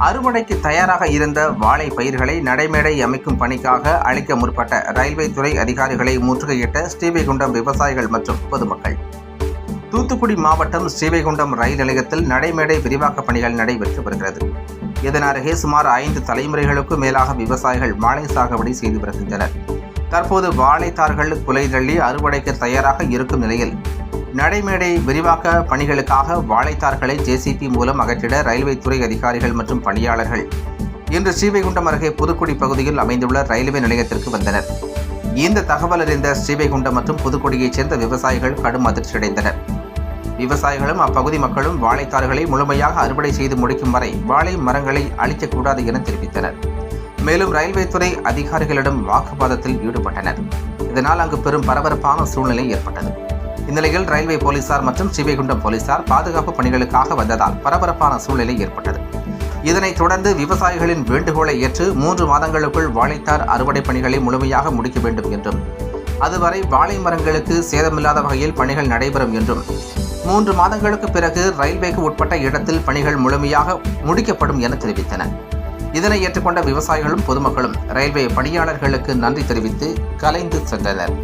அறுவடைக்கு தயாராக இருந்த வாழை பயிர்களை நடைமேடை அமைக்கும் பணிக்காக அளிக்க முற்பட்ட ரயில்வே துறை அதிகாரிகளை முற்றுகையிட்ட ஸ்ரீவைகுண்டம் விவசாயிகள் மற்றும் பொதுமக்கள். தூத்துக்குடி மாவட்டம் ஸ்ரீவைகுண்டம் ரயில் நிலையத்தில் நடைமேடை விரிவாக்க பணிகள் நடைபெற்று வருகிறது. இதன் அருகே சுமார் 5 தலைமுறைகளுக்கு மேலாக விவசாயிகள் வாழை சாகுபடி செய்து வருகின்றனர். தற்போது வாழைத்தார்கள் குலை தள்ளி அறுவடைக்கு தயாராக இருக்கும் நிலையில் நடைமேடை விரிவாக்க பணிகளுக்காக வாழைத்தார்களை ஜேசிபி மூலம் அகற்றிட ரயில்வே துறை அதிகாரிகள் மற்றும் பணியாளர்கள் இன்று ஸ்ரீவைகுண்டம் அருகே புதுக்குடி பகுதியில் அமைந்துள்ள ரயில்வே நிலையத்திற்கு வந்தனர். இந்த தகவல் அறிந்த ஸ்ரீவைகுண்டம் மற்றும் புதுக்குடியைச் சேர்ந்த விவசாயிகள் கடும் அதிர்ச்சியடைந்தனர். விவசாயிகளும் அப்பகுதி மக்களும் வாழைத்தார்களை முழுமையாக அறுவடை செய்து முடிக்கும் வரை வாழை மரங்களை அழிக்கக்கூடாது என தெரிவித்தனர். மேலும் ரயில்வே துறை அதிகாரிகளிடம் வாக்குவாதத்தில் ஈடுபட்டனர். இதனால் அங்கு பெரும் பரபரப்பான சூழ்நிலை ஏற்பட்டது. இந்நிலையில் ரயில்வே போலீசார் மற்றும் ஸ்ரீவைகுண்டம் போலீசார் பாதுகாப்பு பணிகளுக்காக வந்ததால் பரபரப்பான சூழ்நிலை ஏற்பட்டது. இதனைத் தொடர்ந்து விவசாயிகளின் வேண்டுகோளை ஏற்று 3 மாதங்களுக்குள் வாழைத்தார் அறுவடை பணிகளை முழுமையாக முடிக்க வேண்டும் என்றும், அதுவரை வாழை மரங்களுக்கு சேதமில்லாத வகையில் பணிகள் நடைபெறும் என்றும், 3 மாதங்களுக்கு பிறகு ரயில்வேக்கு உட்பட்ட இடத்தில் பணிகள் முழுமையாக முடிக்கப்படும் என தெரிவித்தனர். இதனை ஏற்றுக்கொண்ட விவசாயிகளும் பொதுமக்களும் ரயில்வே பணியாளர்களுக்கு நன்றி தெரிவித்து கலைந்து சென்றனர்.